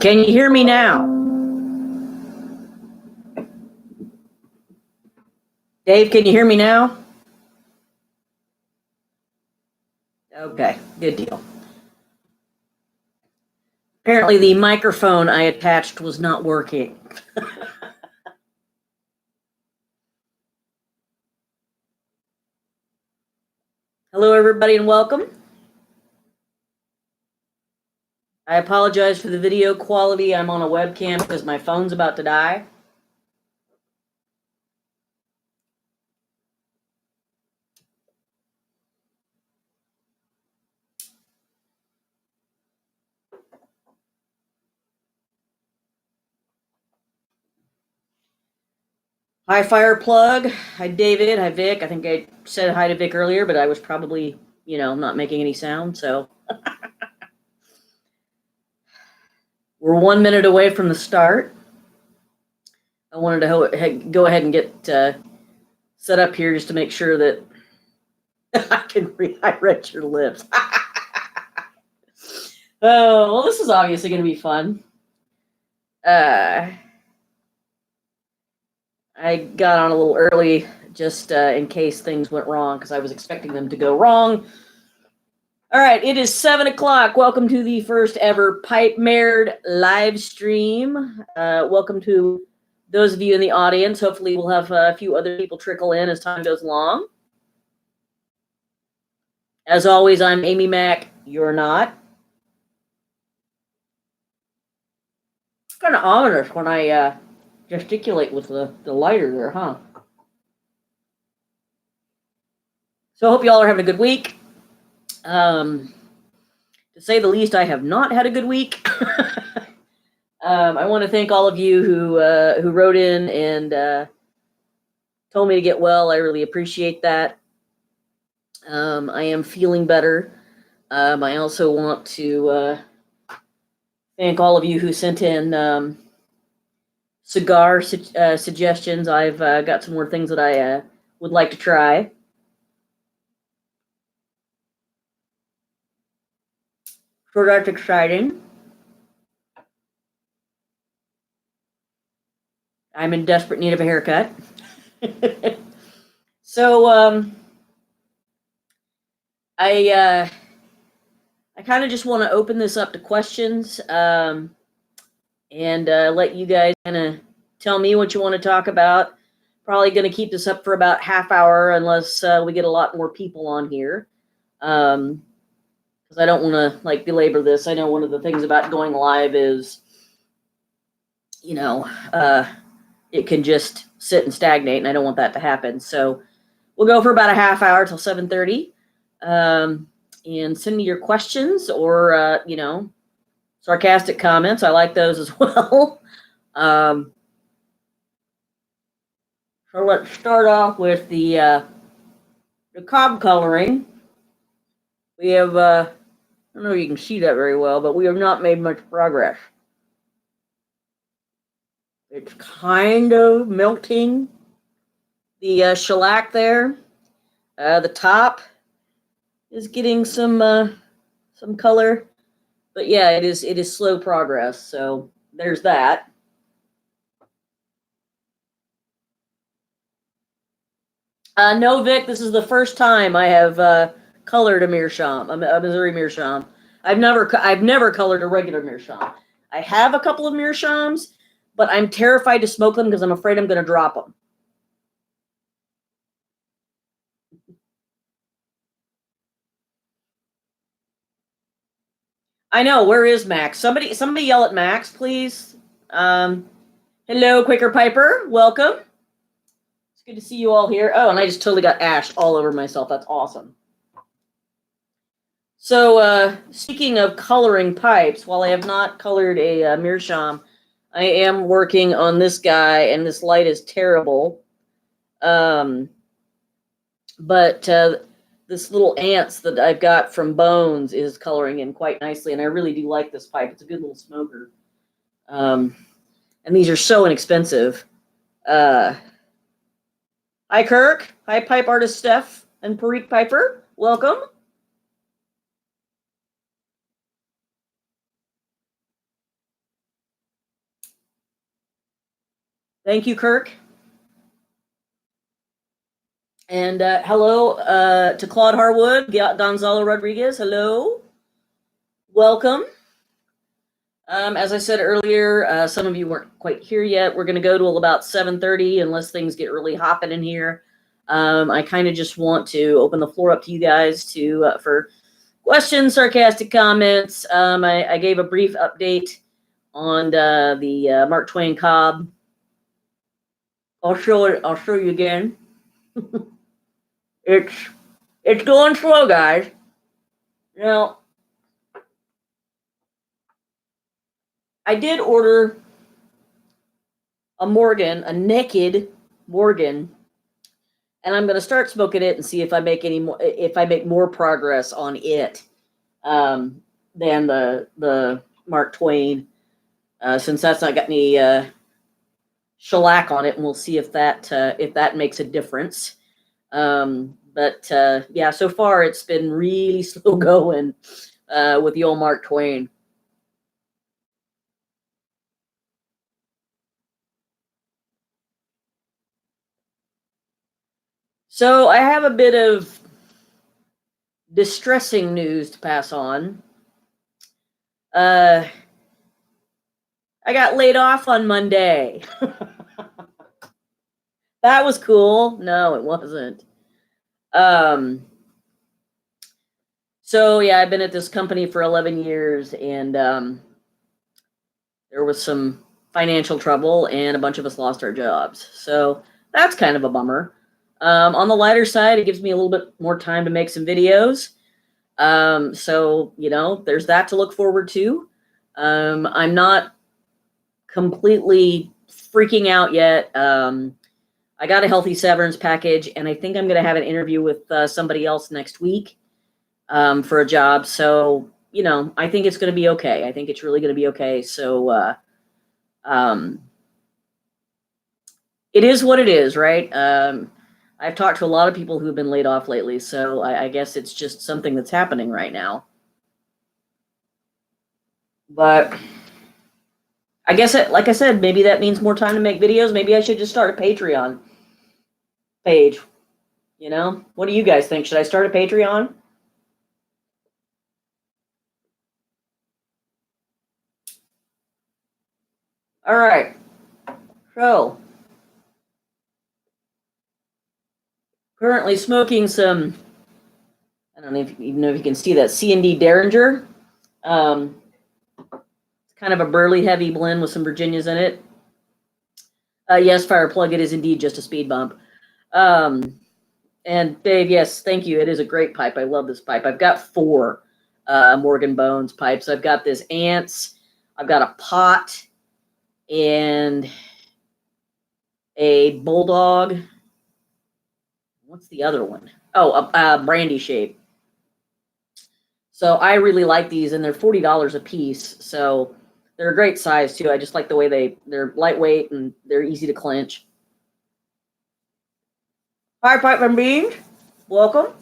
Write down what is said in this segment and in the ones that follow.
Can you hear me now? Dave, can you hear me now? Okay, good deal. Apparently the microphone I attached was not working. Hello, everybody, and welcome. I apologize for the video quality. I'm on a webcam because my phone's about to die. Hi, Fireplug. Hi, David. Hi, Vic. I think I said hi to Vic earlier, but I was probably, not making any sound, so. We're 1 minute away from the start. I wanted to go ahead and get set up here just to make sure that I can read your lips. Oh, well, this is obviously going to be fun. I got on a little early just in case things went wrong because I was expecting them to go wrong. All right, it is 7 o'clock. Welcome to the first ever Pipe Merde live stream. Welcome to those of you in the audience. Hopefully we'll have a few other people trickle in as time goes along. As always, I'm Amy Mack. You're not. It's kind of ominous when I gesticulate with the lighter there, huh? So I hope you all are having a good week. To say the least, I have not had a good week. I want to thank all of you who wrote in and told me to get well. I really appreciate that. I am feeling better. I also want to thank all of you who sent in cigar suggestions. I've got some more things that I would like to try. So that's exciting. I'm in desperate need of a haircut. So I kind of just want to open this up to questions and let you guys kind of tell me what you want to talk about. Probably going to keep this up for about half hour unless we get a lot more people on here. Because I don't want to belabor this. I know one of the things about going live is, it can just sit and stagnate, and I don't want that to happen. So we'll go for about a half hour till 7:30. And send me your questions or, sarcastic comments. I like those as well. So let's start off with the cob coloring. We have, I don't know if you can see that very well, but we have not made much progress. It's kind of melting the shellac there. The top is getting some color, but yeah, it is slow progress. So there's that. No, Vic, this is the first time I have colored a meerschaum, a Missouri meerschaum. I've never colored a regular meerschaum. I have a couple of meerschaums, but I'm terrified to smoke them because I'm afraid I'm going to drop them. I know. Where is Max? Somebody yell at Max, please. Hello, Quaker Piper. Welcome. It's good to see you all here. Oh, and I just totally got ash all over myself. That's awesome. So, speaking of coloring pipes, while I have not colored a meerschaum, I am working on this guy, and this light is terrible. But this little ants that I've got from Bones is coloring in quite nicely, and I really do like this pipe. It's a good little smoker. And these are so inexpensive. Hi, Kirk. Hi, pipe artist Steph and Parik Piper. Welcome. Thank you, Kirk. And hello to Claude Harwood, Gonzalo Rodriguez. Hello. Welcome. As I said earlier, some of you weren't quite here yet. We're going to go till about 7:30 unless things get really hopping in here. I kind of just want to open the floor up to you guys to for questions, sarcastic comments. I gave a brief update on the Mark Twain Cobb. I'll show it. I'll show you again. It's going slow, guys. Now, I did order a Morgan, a naked Morgan, and I'm going to start smoking it and see if I make any more, if I make more progress on it than the Mark Twain, since that's not got any shellac on it, and we'll see if that makes a difference. But yeah, so far it's been really slow going with the old Mark Twain. So I have a bit of distressing news to pass on. I got laid off on Monday. That was cool. No, it wasn't. So yeah, I've been at this company for 11 years, and there was some financial trouble, and a bunch of us lost our jobs. So that's kind of a bummer. On the lighter side, it gives me a little bit more time to make some videos. So, you know, there's that to look forward to. I'm not completely freaking out yet. I got a healthy severance package, and I think I'm going to have an interview with somebody else next week for a job. So, you know, I think it's going to be okay. I think it's really going to be okay. So, it is what it is, right? I've talked to a lot of people who've been laid off lately, so I guess it's just something that's happening right now. But I guess, like I said, maybe that means more time to make videos. Maybe I should just start a Patreon page. You know, what do you guys think? Should I start a Patreon? All right. So, currently smoking some, I don't even know if you can see that, C&D Derringer. It's kind of a burly, heavy blend with some Virginias in it. Yes, Fireplug, it is indeed just a speed bump. And Dave, yes, thank you. It is a great pipe. I love this pipe. I've got 4 Morgan Bones pipes. I've got this Ants. I've got a Pot and a Bulldog. What's the other one? Oh, a Brandy Shape. So I really like these, and they're $40 a piece. So they're a great size too. I just like the way they're lightweight and they're easy to clench. Hi, Pipe and Beans. Welcome.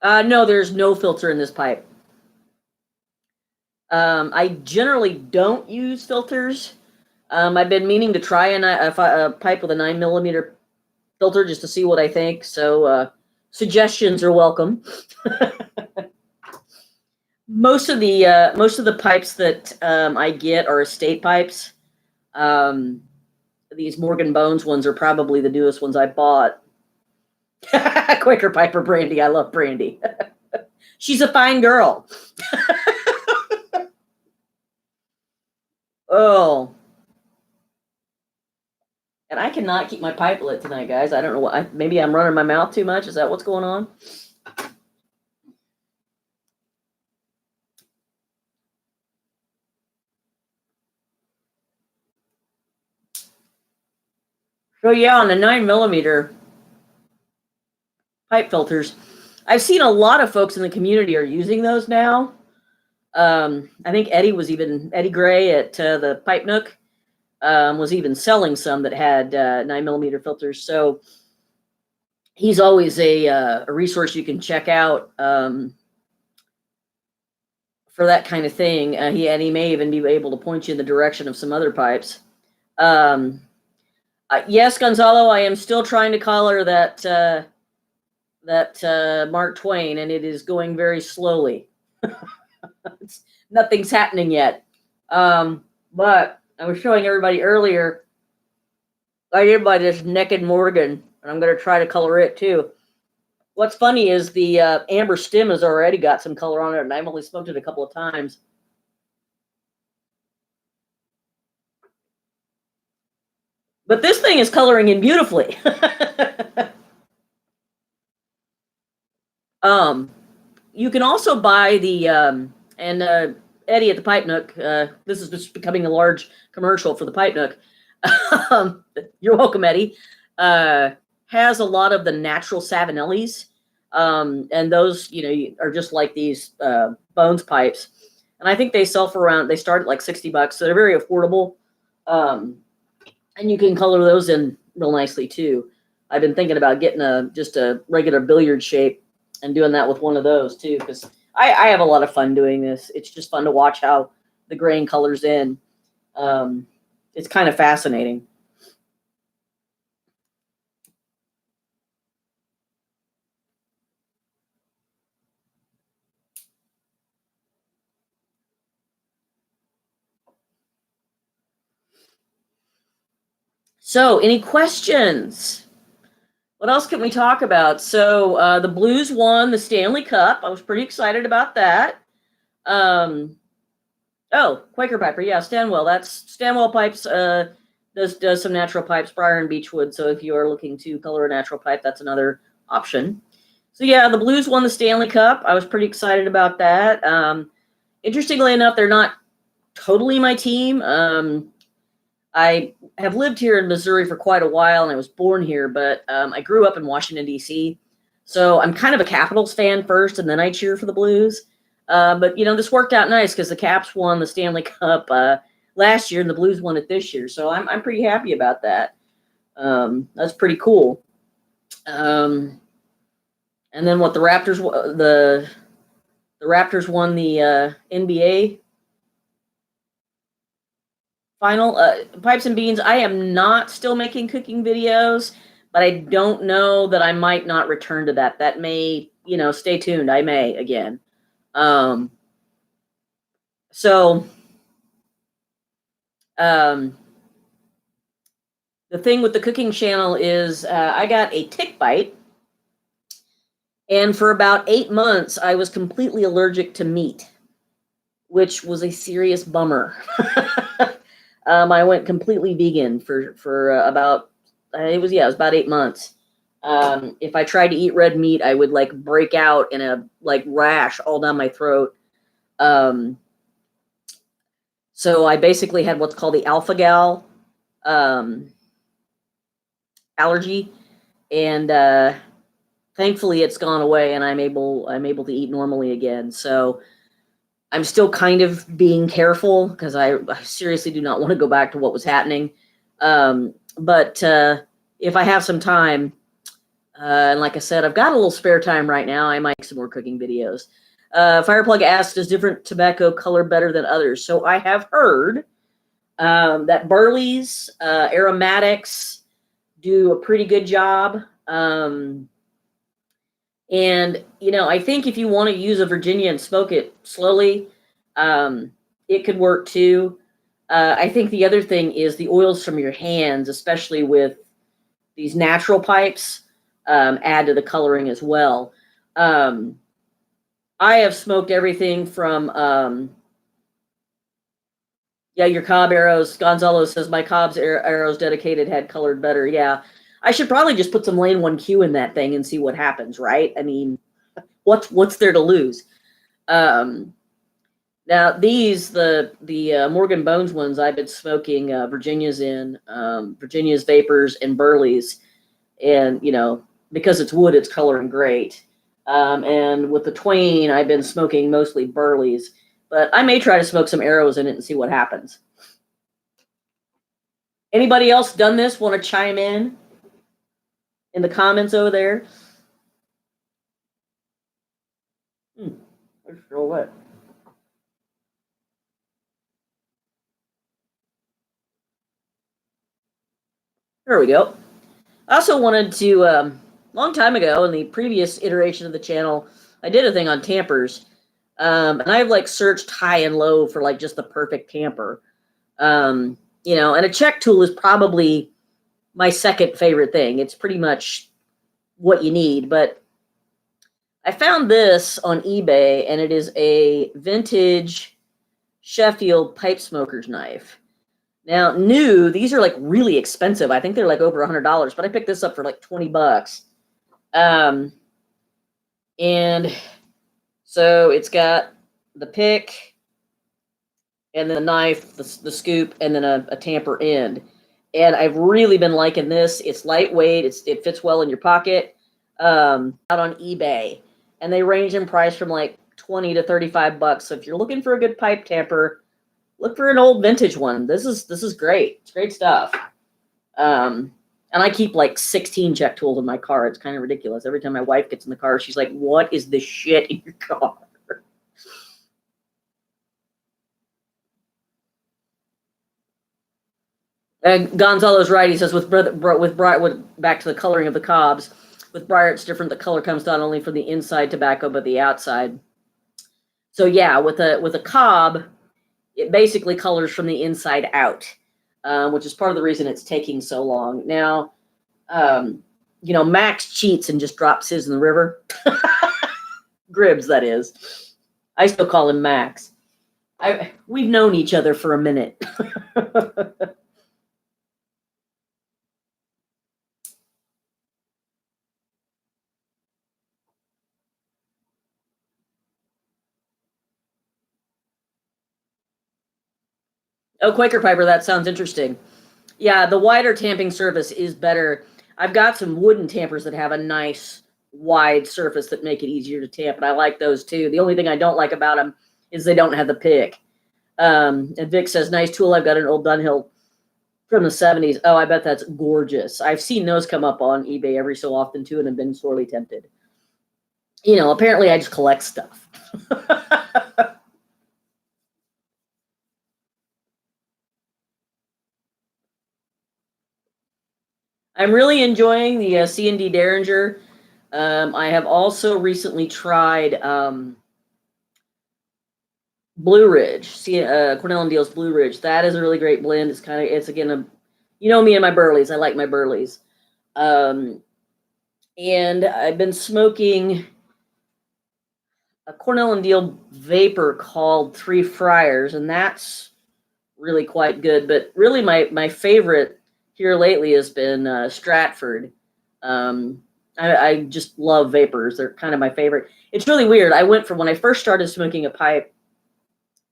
No, there's no filter in this pipe. I generally don't use filters. I've been meaning to try a pipe with a 9mm filter just to see what I think. So suggestions are welcome. Most of the pipes that I get are estate pipes. These Morgan Bones ones are probably the newest ones I bought. Quaker Piper Brandy. I love Brandy. She's a fine girl. Oh. And I cannot keep my pipe lit tonight, guys. I don't know what. Maybe I'm running my mouth too much. Is that what's going on? So yeah, on the 9mm pipe filters, I've seen a lot of folks in the community are using those now. I think Eddie Gray at the Pipe Nook was even selling some that had 9mm filters. So he's always a resource you can check out for that kind of thing. He may even be able to point you in the direction of some other pipes. Yes, Gonzalo, I am still trying to color that Mark Twain, and it is going very slowly. Nothing's happening yet. But I was showing everybody earlier, I did by this Naked Morgan, and I'm going to try to color it too. What's funny is the amber stem has already got some color on it, and I've only smoked it a couple of times. But this thing is coloring in beautifully. You can also buy the and Eddie at the Pipe Nook. This is just becoming a large commercial for the Pipe Nook. You're welcome, Eddie. Has a lot of the natural Savinellis, and those are just like these Bones pipes. And I think they sell for around. They start at like $60, so they're very affordable. And you can color those in real nicely too. I've been thinking about getting just a regular billiard shape and doing that with one of those too, because I have a lot of fun doing this. It's just fun to watch how the grain colors in. It's kind of fascinating. So, any questions? What else can we talk about? So, the Blues won the Stanley Cup. I was pretty excited about that. Oh, Quaker Piper, yeah, Stanwell. That's Stanwell Pipes. Does some natural pipes, briar and beechwood. So if you are looking to color a natural pipe, that's another option. So yeah, the Blues won the Stanley Cup. I was pretty excited about that. Interestingly enough, they're not totally my team. I have lived here in Missouri for quite a while, and I was born here, but I grew up in Washington, D.C., so I'm kind of a Capitals fan first, and then I cheer for the Blues. But, this worked out nice because the Caps won the Stanley Cup last year, and the Blues won it this year, so I'm pretty happy about that. That's pretty cool. And then what, the Raptors won the NBA final. Pipes and Beans, I am not still making cooking videos, but I don't know that I might not return to that. That may, stay tuned. I may again. So the thing with the cooking channel is I got a tick bite, and for about 8 months, I was completely allergic to meat, which was a serious bummer. I went completely vegan for about it was about 8 months. If I tried to eat red meat, I would break out in a rash all down my throat. So I basically had what's called the alpha-gal allergy, and thankfully it's gone away, and I'm able to eat normally again. So I'm still kind of being careful because I seriously do not want to go back to what was happening. But if I have some time, and like I said, I've got a little spare time right now, I might make some more cooking videos. Fireplug asked, does different tobacco color better than others? So I have heard that Burley's aromatics do a pretty good job. And, I think if you want to use a Virginia and smoke it slowly, it could work too. I think the other thing is the oils from your hands, especially with these natural pipes, add to the coloring as well. I have smoked everything from, your Cobb arrows. Gonzalo says my Cobb's arrows dedicated had colored better. Yeah, I should probably just put some Lane 1Q in that thing and see what happens, right? I mean, what's there to lose? Now these, the Morgan Bones ones, I've been smoking Virginia's in, Virginia's Vapors and Burley's, and because it's wood, it's coloring great. And with the Twain, I've been smoking mostly Burley's, but I may try to smoke some arrows in it and see what happens. Anybody else done this? Want to chime in the comments over there? Let's roll it. There we go. I also wanted to, long time ago in the previous iteration of the channel, I did a thing on tampers. And I've like searched high and low for like just the perfect tamper. And a check tool is probably my second favorite thing. It's pretty much what you need, but I found this on eBay, and it is a vintage Sheffield pipe smoker's knife. Now, new, these are like really expensive. I think they're like over $100, but I picked this up for like 20 bucks. And so it's got the pick, and then the knife, the scoop, and then a tamper end. And I've really been liking this. It's lightweight. It fits well in your pocket. Out on eBay, and they range in price from like 20 to 35 bucks. So if you're looking for a good pipe tamper, look for an old vintage one. This is great. It's great stuff. And I keep like 16 check tools in my car. It's kind of ridiculous. Every time my wife gets in the car, she's like, "What is this shit in your car?" And Gonzalo's right. He says with back to the coloring of the cobs. With briar, it's different. The color comes not only from the inside tobacco but the outside. So yeah, with a cob, it basically colors from the inside out, which is part of the reason it's taking so long. Now, Max cheats and just drops his in the river. Gribbs, that is. I still call him Max. We've known each other for a minute. Oh, Quaker Piper, that sounds interesting. Yeah, the wider tamping surface is better. I've got some wooden tampers that have a nice wide surface that make it easier to tamp, and I like those too. The only thing I don't like about them is they don't have the pick. And Vic says, "Nice tool. I've got an old Dunhill from the 70s. Oh, I bet that's gorgeous. I've seen those come up on eBay every so often too, and have been sorely tempted. Apparently I just collect stuff. I'm really enjoying the C&D Derringer. I have also recently tried Blue Ridge, Cornell and Deal's Blue Ridge. That is a really great blend. It's again me and my Burleys. I like my Burleys. And I've been smoking a Cornell and Deal vapor called Three Friars, and that's really quite good. But really, my favorite here lately has been Stratford. I just love vapors. They're kind of my favorite. It's really weird. I went from when I first started smoking a pipe,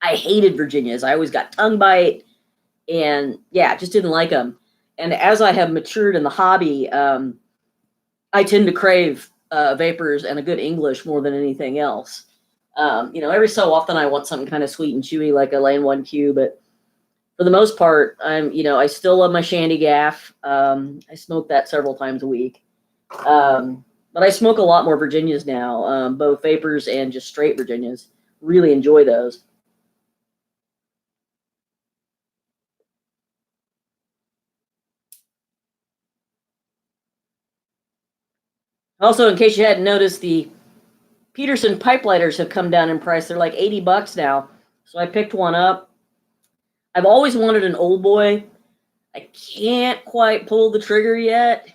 I hated Virginias. I always got tongue bite, and yeah, just didn't like them. And as I have matured in the hobby, I tend to crave vapors and a good English more than anything else. Every so often I want something kind of sweet and chewy like a Lane 1Q, but for the most part, I still love my Shandy Gaff. I smoke that several times a week. But I smoke a lot more Virginias now, both vapors and just straight Virginias. Really enjoy those. Also, in case you hadn't noticed, the Peterson pipe lighters have come down in price. They're like 80 bucks now. So I picked one up. I've always wanted an old boy. I can't quite pull the trigger yet.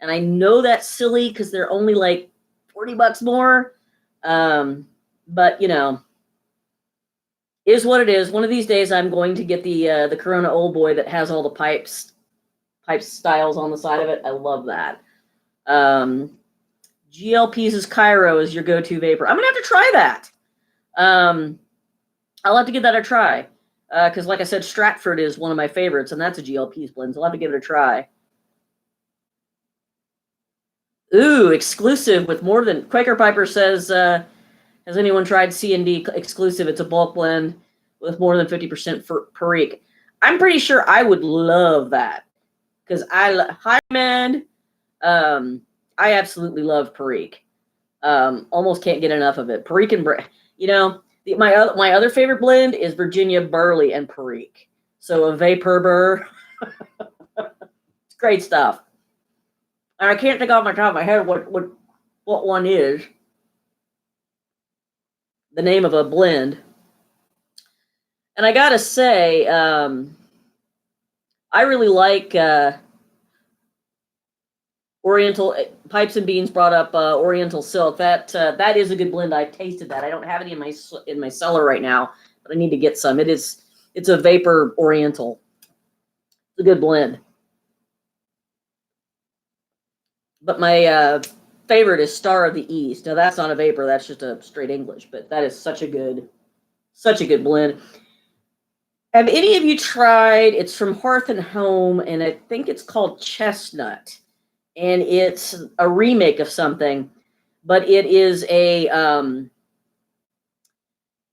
And I know that's silly because they're only like 40 bucks more. But is what it is. One of these days I'm going to get the Corona Old Boy that has all the pipe styles on the side of it. I love that. GLP's Cairo is your go-to vapor. I'm gonna have to try that. I'll have to give that a try. Because like I said, Stratford is one of my favorites, and that's a GLP's blend, so I'll have to give it a try. Ooh, exclusive with more than... Quaker Piper says, has anyone tried C&D exclusive? It's a bulk blend with more than 50% for Perique. I'm pretty sure I would love that. Because hi, man. I absolutely love Perique. Almost can't get enough of it. Perique and... my other favorite blend is Virginia Burley and Perique. So a vapor burr. It's great stuff. And I can't think off my top of my head what one is. The name of a blend. And I gotta say, I really like Oriental Pipes and Beans brought up Oriental Silk. That is a good blend. I've tasted that. I don't have any in my cellar right now, but I need to get some. It's a vapor Oriental. It's a good blend. But my favorite is Star of the East. Now that's not a vapor. That's just a straight English. But that is such a good blend. Have any of you tried? It's from Hearth and Home, and I think it's called Chestnut. And it's a remake of something, but it is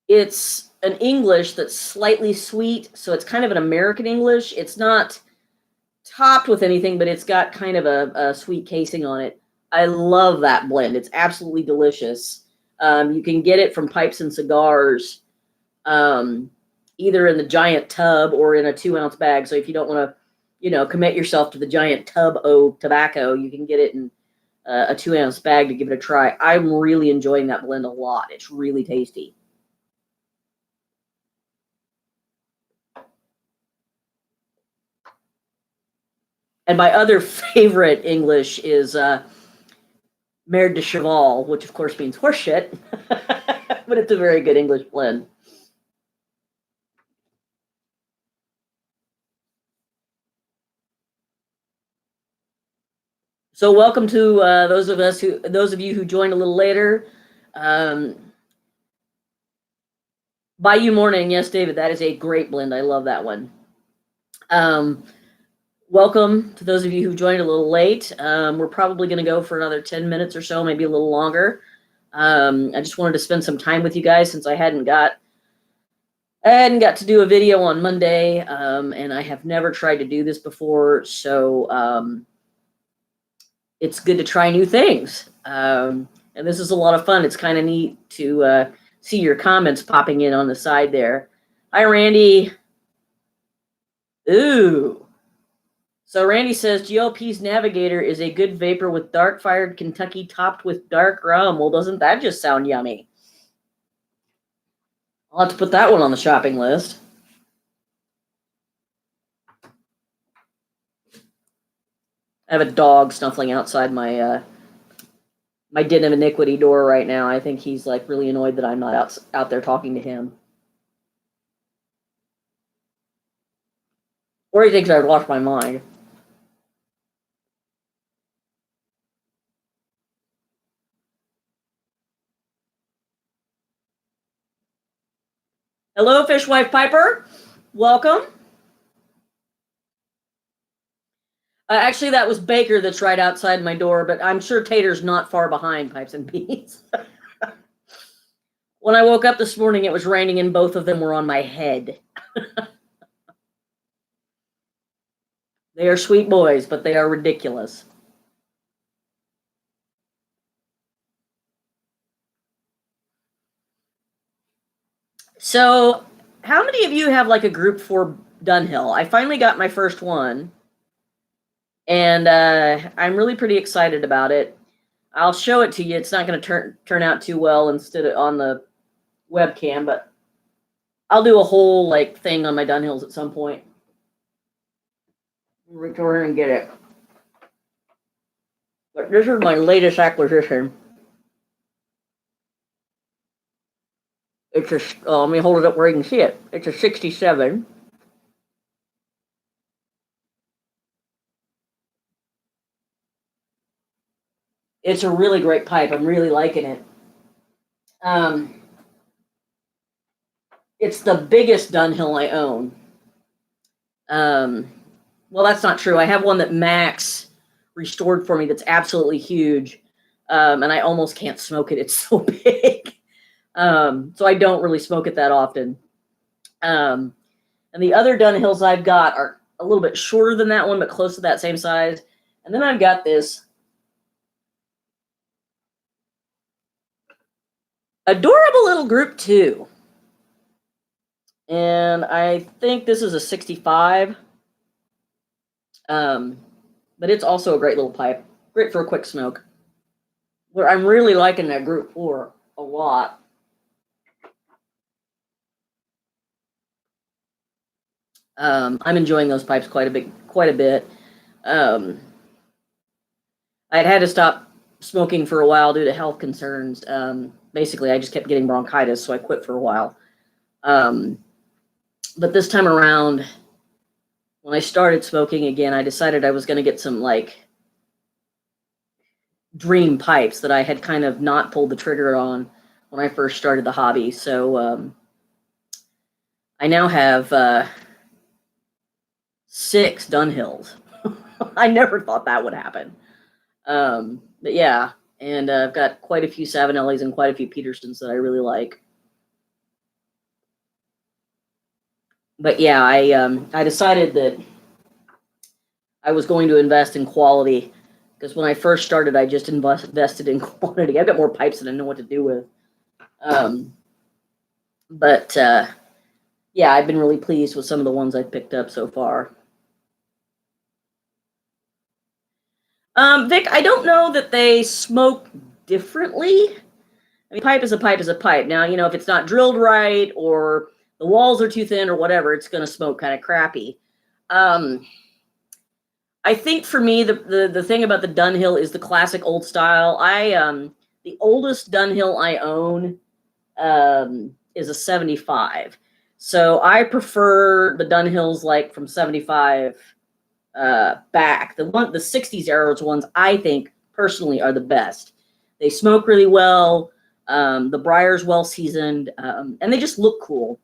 it's an English that's slightly sweet, so it's kind of an American English. It's not topped with anything, but it's got kind of a sweet casing on it. I love that blend. It's absolutely delicious. You can get it from Pipes and Cigars, either in the giant tub or in a 2-ounce bag. So if you don't want to commit yourself to the giant tub of tobacco, you can get it in a 2-ounce bag to give it a try. I'm really enjoying that blend a lot. It's really tasty. And my other favorite English is Merde de Cheval, which of course means horseshit, but it's a very good English blend. So welcome to those of you who joined a little later. Bayou Morning, yes, David, that is a great blend. I love that one. Welcome to those of you who joined a little late. We're probably going to go for another 10 minutes or so, maybe a little longer. I just wanted to spend some time with you guys since I hadn't got to do a video on Monday, and I have never tried to do this before, so it's good to try new things. And this is a lot of fun. It's kind of neat to see your comments popping in on the side there. Hi, Randy. Ooh. So Randy says, GLP's Navigator is a good vapor with dark-fired Kentucky topped with dark rum. Well, doesn't that just sound yummy? I'll have to put that one on the shopping list. I have a dog snuffling outside my my Den of Iniquity door right now. I think he's like really annoyed that I'm not out there talking to him. Or he thinks I've lost my mind. Hello, Fishwife Piper. Welcome. Actually, that was Baker that's right outside my door, but I'm sure Tater's not far behind Pipes and Beans. When I woke up this morning, it was raining and both of them were on my head. They are sweet boys, but they are ridiculous. So, how many of you have like a group for Dunhill? I finally got my first one, and I'm really pretty excited about it. I'll show it to you. It's not going to turn out too well instead of on the webcam, but I'll do a whole like thing on my Dunhills at some point. Return and get it. But this is my latest acquisition. It's a, let me hold it up where you can see it. It's a 67. It's a really great pipe. I'm really liking it. It's the biggest Dunhill I own. Well, that's not true. I have one that Max restored for me that's absolutely huge, and I almost can't smoke it. It's so big. So I don't really smoke it that often. And the other Dunhills I've got are a little bit shorter than that one, but close to that same size. And then I've got this adorable little group 2. And I think this is a 65. but it's also a great little pipe. Great for a quick smoke. Where I'm really liking that Group 4 a lot. I'm enjoying those pipes quite a bit. I'd had to stop smoking for a while due to health concerns. Basically, I just kept getting bronchitis, so I quit for a while. But this time around, when I started smoking again, I decided I was going to get some like dream pipes that I had kind of not pulled the trigger on when I first started the hobby. So I now have 6 Dunhills. I never thought that would happen. But yeah, and I've got quite a few Savinellis and quite a few Petersons that I really like. But yeah, I decided that I was going to invest in quality because when I first started, I just invested in quantity. I've got more pipes than I know what to do with. But yeah, I've been really pleased with some of the ones I've picked up so far. Vic, I don't know that they smoke differently. I mean, pipe is a pipe is a pipe. Now, you know, if it's not drilled right or the walls are too thin or whatever, it's going to smoke kind of crappy. I think for me, the thing about the Dunhill is the classic old style. The oldest Dunhill I own is a 75. So I prefer the Dunhills like from 75 back. The 60s era ones I think personally are the best. They smoke really well. The briar's well seasoned, and they just look cool.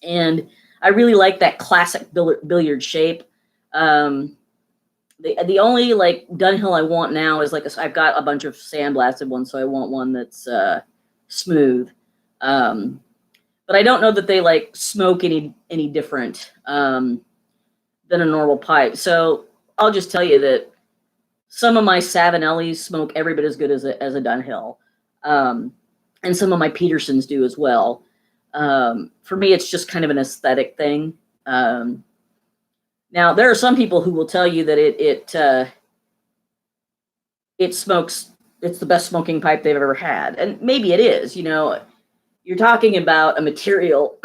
And I really like that classic billiard shape. The only like Dunhill I want now is like I've got a bunch of sandblasted ones, so I want one that's smooth. But I don't know that they like smoke any different than a normal pipe. So I'll just tell you that some of my Savinellis smoke every bit as good as a Dunhill, and some of my Petersons do as well. For me, it's just kind of an aesthetic thing. Now, there are some people who will tell you that it smokes. It's the best smoking pipe they've ever had, and maybe it is. You know, you're talking about a material.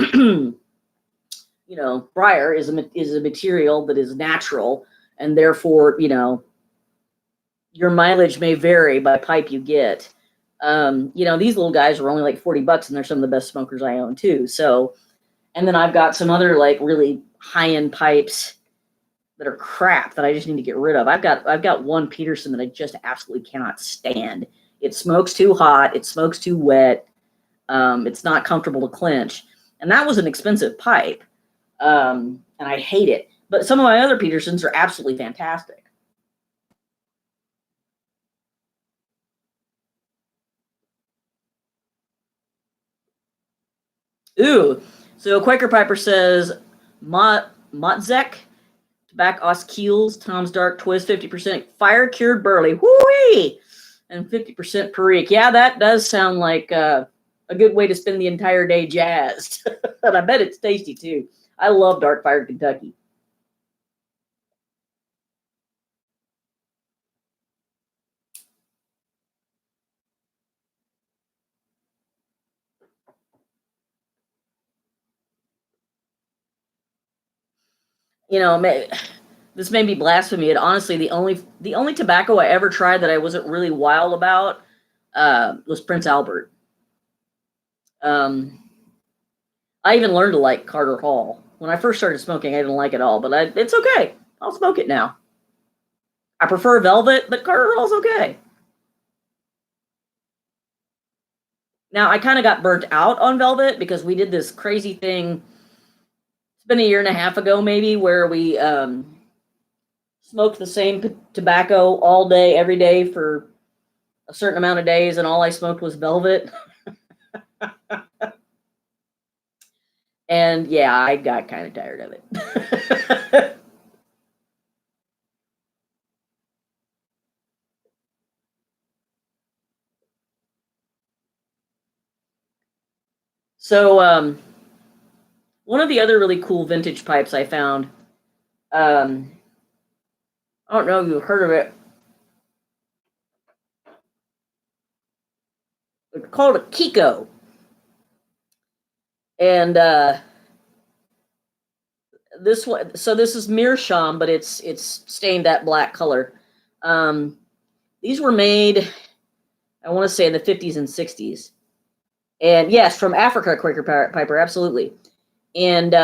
You know, briar is a material that is natural, and therefore, you know, your mileage may vary by pipe you get. You know, these little guys are only like $40, and they're some of the best smokers I own too. So, and then I've got some other like really high-end pipes that are crap that I just need to get rid of. I've got one Peterson that I just absolutely cannot stand. It smokes too hot. It smokes too wet. It's not comfortable to clench, and that was an expensive pipe, and I hate it. But some of my other Petersons are absolutely fantastic. Ooh, so Quaker Piper says Motzek, Tobacco Oskeels, Tom's Dark Twist, 50% fire cured burley, whoo-wee, and 50% Perique. Yeah, that does sound like a good way to spend the entire day jazzed. And I bet it's tasty too. I love dark fired Kentucky. You know, this may be blasphemy. And honestly, the only tobacco I ever tried that I wasn't really wild about was Prince Albert. Um, I even learned to like Carter Hall. When I first started smoking, I didn't like it all, but it's okay. I'll smoke it now. I prefer Velvet, but Carter Hall's okay. Now, I kind of got burnt out on Velvet because we did this crazy thing. It's been a year and a half ago, maybe, where we smoked the same tobacco all day, every day for a certain amount of days, and all I smoked was Velvet. And yeah, I got kind of tired of it. So, one of the other really cool vintage pipes I found, um, I don't know if you've heard of it. It's called a Kiko. And this one, so this is meerschaum, but it's stained that black color. These were made, I want to say, in the 50s and 60s. And yes, from Africa, Quaker Piper, absolutely. And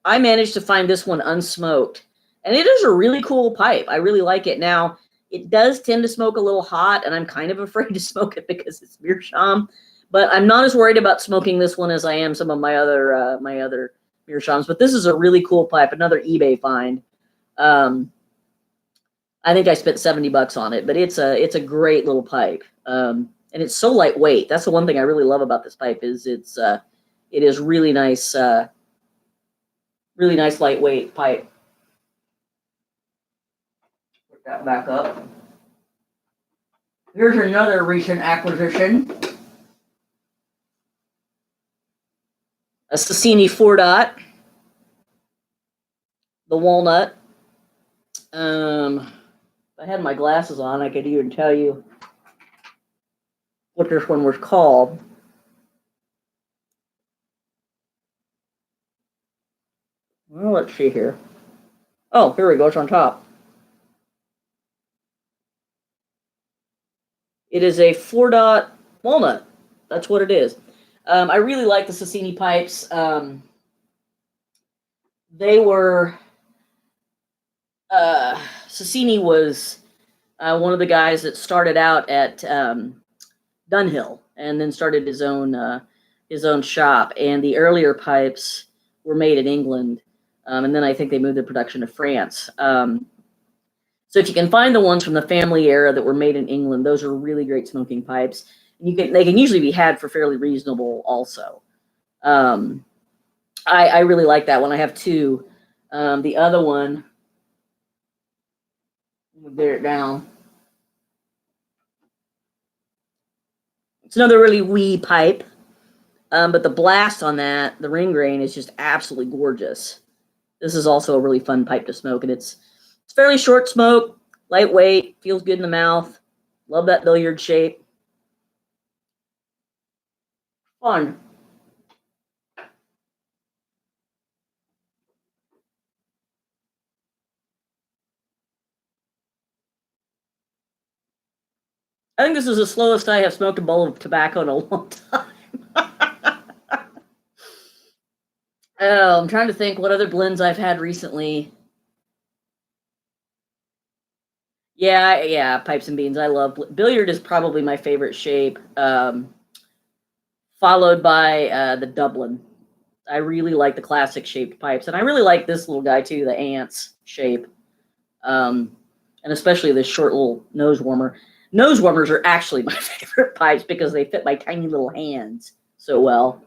I managed to find this one unsmoked. And it is a really cool pipe. I really like it. Now, it does tend to smoke a little hot, and I'm kind of afraid to smoke it because it's meerschaum. But I'm not as worried about smoking this one as I am some of my other meerschaums. But this is a really cool pipe, another eBay find. I think I spent $70 on it, but it's a great little pipe. And it's so lightweight. That's the one thing I really love about this pipe is it is really nice lightweight pipe. Put that back up. Here's another recent acquisition. A Sassini 4-dot. The walnut. If I had my glasses on, I could even tell you what this one was called. Well, let's see here. Oh, here we go. It's on top. It is a 4-dot walnut. That's what it is. I really like the Sassini pipes. They were... Sassini was one of the guys that started out at Dunhill and then started his own shop. And the earlier pipes were made in England, and then I think they moved the production to France. So if you can find the ones from the family era that were made in England, those are really great smoking pipes. And they can usually be had for fairly reasonable also. I really like that one. I have two. The other one, we'll get it down. It's another really wee pipe, but the blast on that, the ring grain, is just absolutely gorgeous. This is also a really fun pipe to smoke, and it's fairly short smoke, lightweight, feels good in the mouth. Love that billiard shape. Fun. I think this is the slowest I have smoked a bowl of tobacco in a long time. Oh, I'm trying to think what other blends I've had recently. Yeah, pipes and beans. I love billiard is probably my favorite shape, followed by the Dublin. I really like the classic shaped pipes, and I really like this little guy too, the ants shape, and especially this short little nose warmer. Nose warmers are actually my favorite pipes because they fit my tiny little hands so well.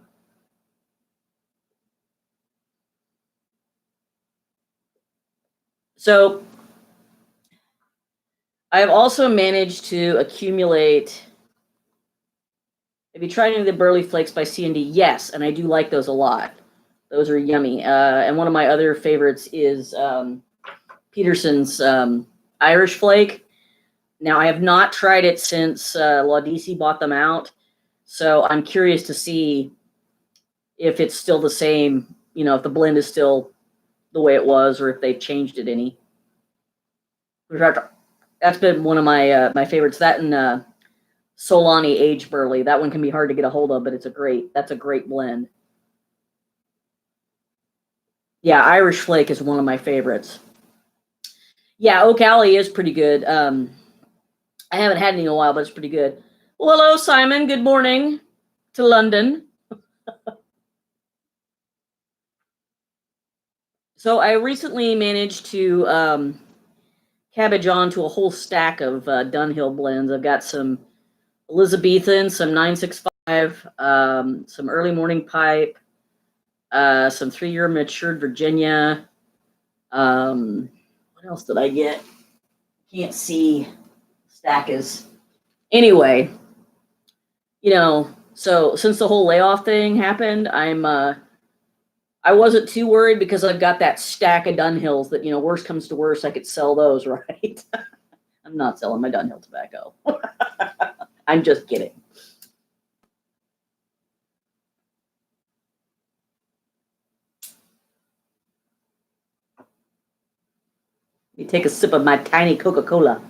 So I have also managed to accumulate. Have you tried any of the Burley Flakes by C&D? Yes, and I do like those a lot. Those are yummy. And one of my other favorites is Peterson's Irish Flake. Now, I have not tried it since Laudisi bought them out, so I'm curious to see if it's still the same, if the blend is still the way it was or if they've changed it any. That's been one of my favorites. That and Solani aged Burley. That one can be hard to get a hold of, but that's a great blend. Yeah, Irish Flake is one of my favorites. Yeah, Oak Alley is pretty good. I haven't had any in a while, but it's pretty good. Well, hello, Simon. Good morning to London. So I recently managed to cabbage onto a whole stack of Dunhill blends. I've got some Elizabethan, some 965, some early morning pipe, some 3-year matured Virginia. What else did I get? Can't see. Stack is. Anyway, so since the whole layoff thing happened, I I wasn't too worried because I've got that stack of Dunhills that, worst comes to worst, I could sell those, right? I'm not selling my Dunhill tobacco. I'm just kidding. Let me take a sip of my tiny Coca-Cola.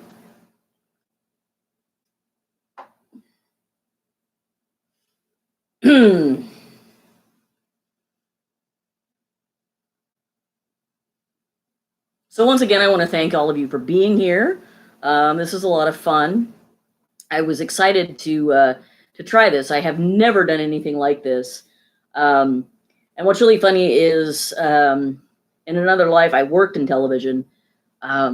So once again, I want to thank all of you for being here. This is a lot of fun. I was excited to try this. I have never done anything like this. And what's really funny is, in another life, I worked in television, but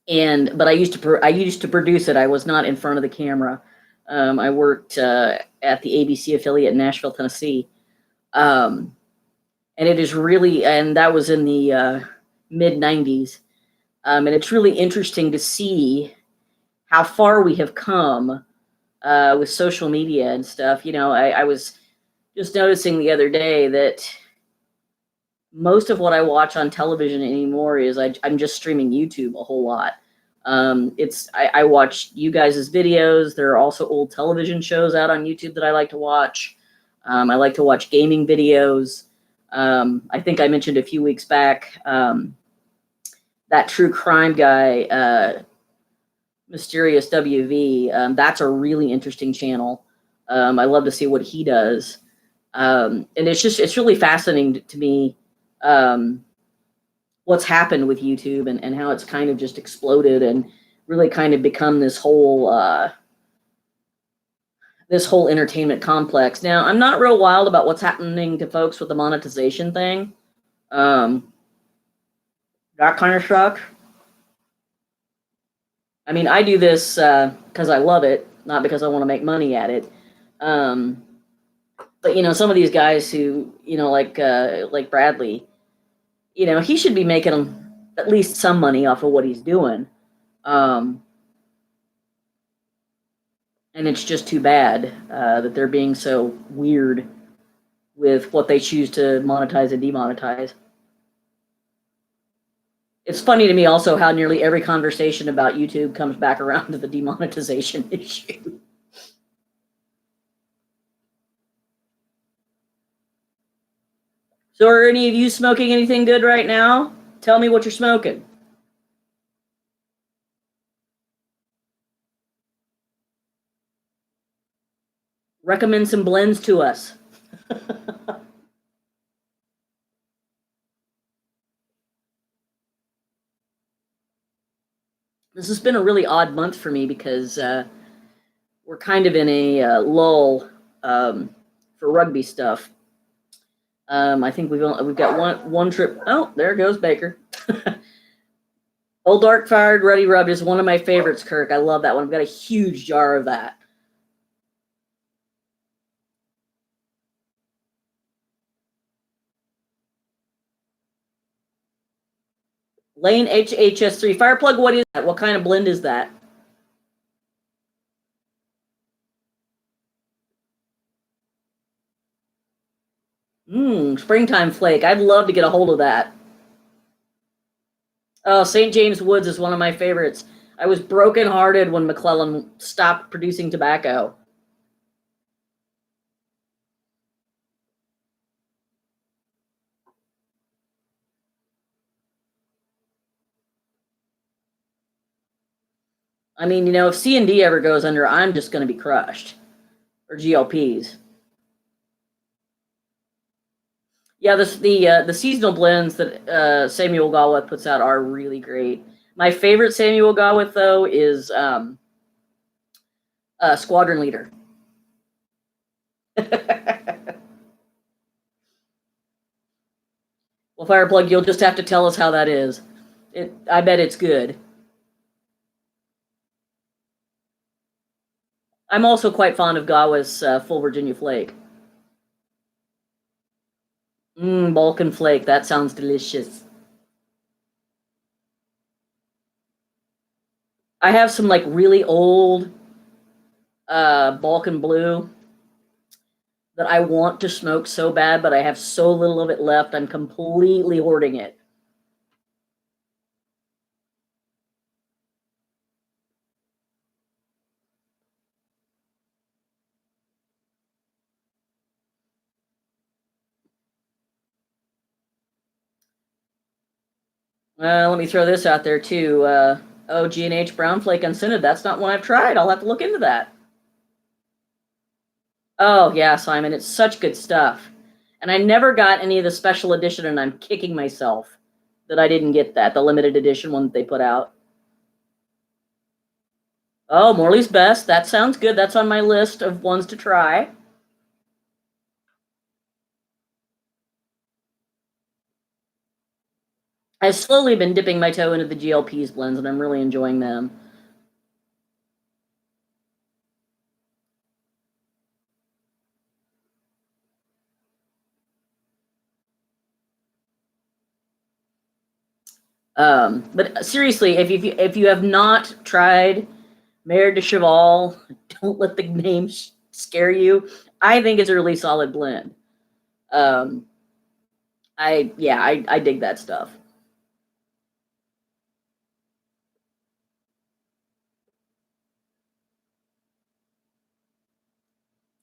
I used to produce it. I was not in front of the camera. I worked at the ABC affiliate in Nashville, Tennessee, and it is really, and that was in the mid '90s, and it's really interesting to see how far we have come with social media and stuff. I was just noticing the other day that most of what I watch on television anymore is I'm just streaming YouTube a whole lot. I watch you guys' videos. There are also old television shows out on YouTube that I like to watch. I like to watch gaming videos. I think I mentioned a few weeks back that true crime guy, Mysterious WV. That's a really interesting channel. I love to see what he does. And it's really fascinating to me what's happened with YouTube and how it's kind of just exploded and really kind of become this whole entertainment complex. Now, I'm not real wild about what's happening to folks with the monetization thing. That kind of stuff. I mean, I do this because I love it, not because I want to make money at it. But some of these guys who, like Bradley, he should be making at least some money off of what he's doing. And it's just too bad that they're being so weird with what they choose to monetize and demonetize. It's funny to me also how nearly every conversation about YouTube comes back around to the demonetization issue. So are any of you smoking anything good right now? Tell me what you're smoking. Recommend some blends to us. This has been a really odd month for me because we're kind of in a lull for rugby stuff. I think we've got one trip. Oh, there goes Baker. Old Dark Fired Ruddy Rubbed is one of my favorites, Kirk. I love that one. I've got a huge jar of that. Lane HHS3 Fireplug. What is that? What kind of blend is that? Springtime Flake. I'd love to get a hold of that. Oh, St. James Woods is one of my favorites. I was brokenhearted when McClellan stopped producing tobacco. I mean, if C&D ever goes under, I'm just going to be crushed. Or GLPs. Yeah, the seasonal blends that Samuel Gawith puts out are really great. My favorite Samuel Gawith, though, is Squadron Leader. Well, Fireplug, you'll just have to tell us how that is. I bet it's good. I'm also quite fond of Gawith's Full Virginia Flake. Balkan Flake. That sounds delicious. I have some like really old Balkan Blue. that I want to smoke so bad, but I have so little of it left, I'm completely hoarding it. Let me throw this out there too. Oh, G&H Brown Flake Unscented. That's not one I've tried. I'll have to look into that. Oh, yeah, Simon. It's such good stuff. And I never got any of the special edition, and I'm kicking myself that I didn't get that, the limited edition one that they put out. Oh, Morley's Best. That sounds good. That's on my list of ones to try. I've slowly been dipping my toe into the GLP's blends, and I'm really enjoying them. But seriously, if you have not tried Merde de Cheval, don't let the name scare you. I think it's a really solid blend. I dig that stuff.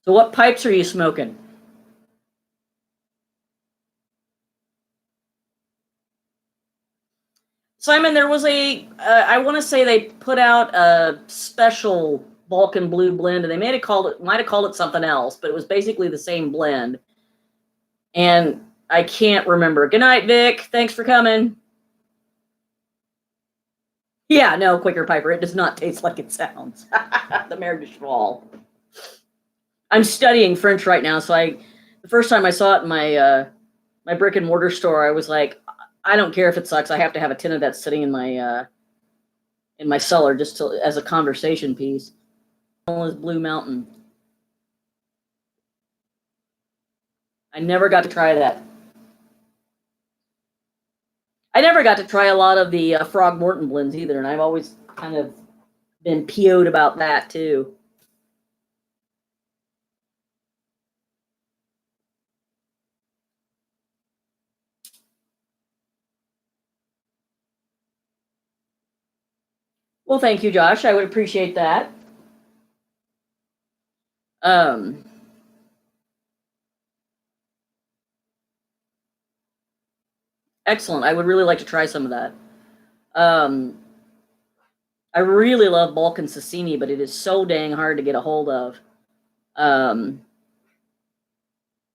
So what pipes are you smoking? Simon, there was I want to say they put out a special Balkan Blue blend, and they might have called it something else, but it was basically the same blend. And I can't remember. Good night, Vic. Thanks for coming. Yeah, no, Quaker Piper. It does not taste like it sounds. The Merde de Cheval. I'm studying French right now, so the first time I saw it in my brick and mortar store, I was like, I don't care if it sucks. I have to have a tin of that sitting in my cellar just as a conversation piece. Is Blue Mountain. I never got to try that. I never got to try a lot of the Frog Morton blends either, and I've always kind of been PO'd about that too. Well, thank you, Josh. I would appreciate that. Um, excellent. I would really like to try some of that. I really love Balkan Sasini, but it is so dang hard to get a hold of.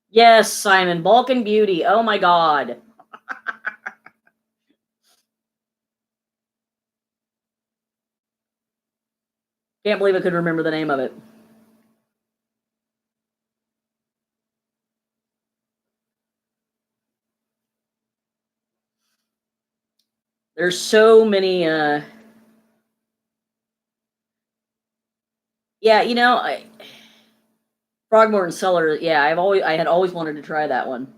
Yes, Simon, Balkan Beauty. Oh my God. Can't believe I could remember the name of it. There's so many. Yeah, Frogmore and Cellar. Yeah, I had always wanted to try that one.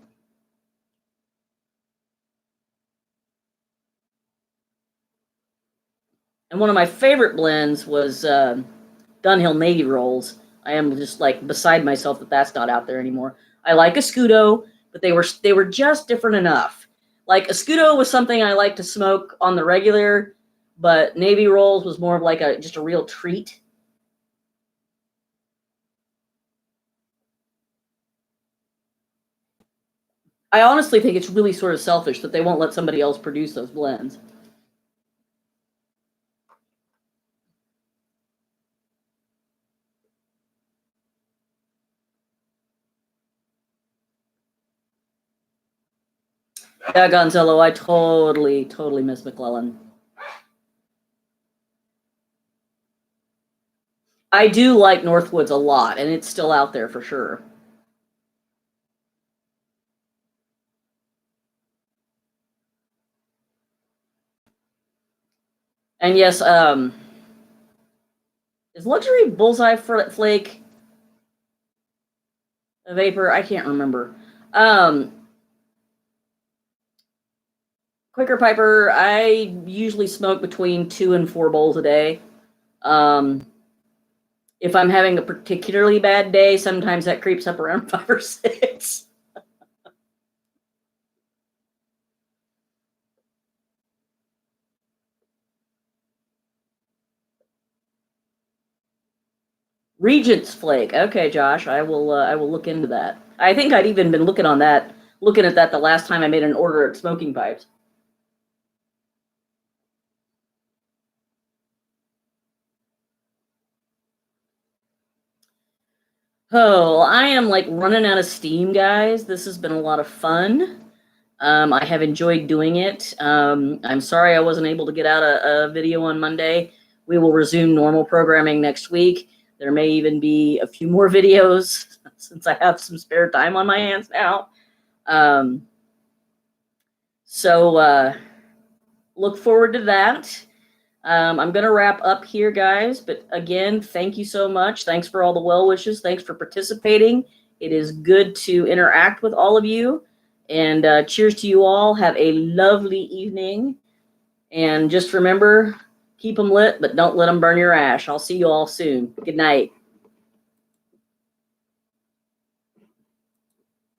And one of my favorite blends was Dunhill Navy Rolls. I am just like beside myself that that's not out there anymore. I like Escudo, but they were just different enough. Like Escudo was something I like to smoke on the regular, but Navy Rolls was more of like just a real treat. I honestly think it's really sort of selfish that they won't let somebody else produce those blends. Yeah, Gonzalo, I totally miss McClellan. I do like Northwoods a lot, and it's still out there for sure. And yes, is Luxury Bullseye Flake a vapor? I can't remember. Quicker Piper, I usually smoke between 2 and 4 bowls a day. Um, If I'm having a particularly bad day, sometimes that creeps up around 5 or 6. Regent's flake. Okay, Josh, I will look into that. I think I'd even been looking at that the last time I made an order at Smoking Pipes. Oh, I am like running out of steam, guys. This has been a lot of fun. I have enjoyed doing it. I'm sorry I wasn't able to get out a video on Monday. We will resume normal programming next week. There may even be a few more videos since I have some spare time on my hands now. So look forward to that. I'm going to wrap up here, guys. But again, thank you so much. Thanks for all the well wishes. Thanks for participating. It is good to interact with all of you. And cheers to you all. Have a lovely evening. And just remember, keep them lit, but don't let them burn your ash. I'll see you all soon. Good night.